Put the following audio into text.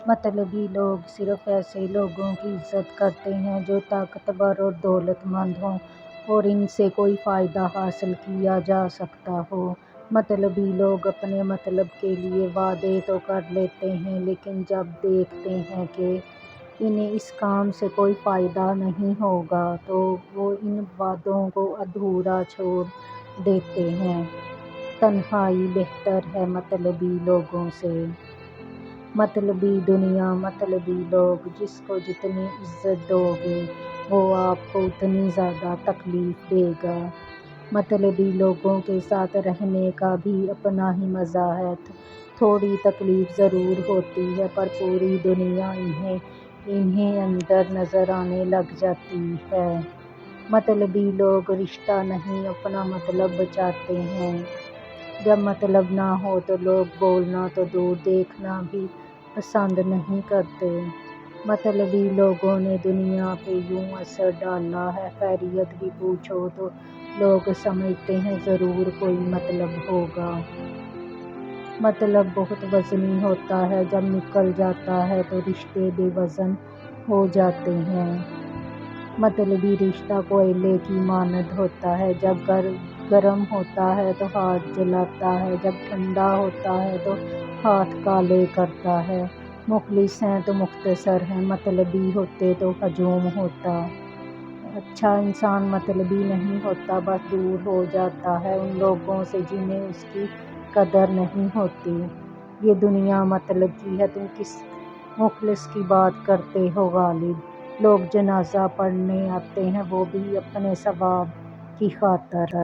مطلبی لوگ صرف ایسے لوگوں کی عزت کرتے ہیں جو طاقتور اور دولت مند ہوں اور ان سے کوئی فائدہ حاصل کیا جا سکتا ہو۔ مطلبی لوگ اپنے مطلب کے لیے وعدے تو کر لیتے ہیں، لیکن جب دیکھتے ہیں کہ انہیں اس کام سے کوئی فائدہ نہیں ہوگا تو وہ ان وعدوں کو ادھورا چھوڑ دیتے ہیں۔ تنہائی بہتر ہے مطلبی لوگوں سے۔ مطلبی دنیا، مطلبی لوگ، جس کو جتنی عزت دو گے وہ آپ کو اتنی زیادہ تکلیف دے گا۔ مطلبی لوگوں کے ساتھ رہنے کا بھی اپنا ہی مزہ ہے۔ تھوڑی تکلیف ضرور ہوتی ہے پر پوری دنیا انہیں اندر نظر آنے لگ جاتی ہے۔ مطلبی لوگ رشتہ نہیں اپنا مطلب بچاتے ہیں۔ جب مطلب نہ ہو تو لوگ بولنا تو دور دیکھنا بھی پسند نہیں کرتے۔ مطلبی لوگوں نے دنیا پہ یوں اثر ڈالا ہے، خیریت بھی پوچھو تو لوگ سمجھتے ہیں ضرور کوئی مطلب ہوگا۔ مطلب بہت وزنی ہوتا ہے، جب نکل جاتا ہے تو رشتے بے وزن ہو جاتے ہیں۔ مطلبی رشتہ کوئلے کی مانند ہوتا ہے، جب گرم ہوتا ہے تو ہاتھ جلاتا ہے، جب ٹھنڈا ہوتا ہے تو ہاتھ کالے کرتا ہے۔ مخلص ہیں تو مختصر ہیں، مطلبی ہوتے تو ہجوم ہوتا۔ اچھا انسان مطلبی نہیں ہوتا، بس دور ہو جاتا ہے ان لوگوں سے جنہیں اس کی قدر نہیں ہوتی۔ یہ دنیا مطلب کی ہے، تم کس مخلص کی بات کرتے ہو غالب؟ لوگ جنازہ پڑھنے آتے ہیں وہ بھی اپنے ثواب کی خاطر۔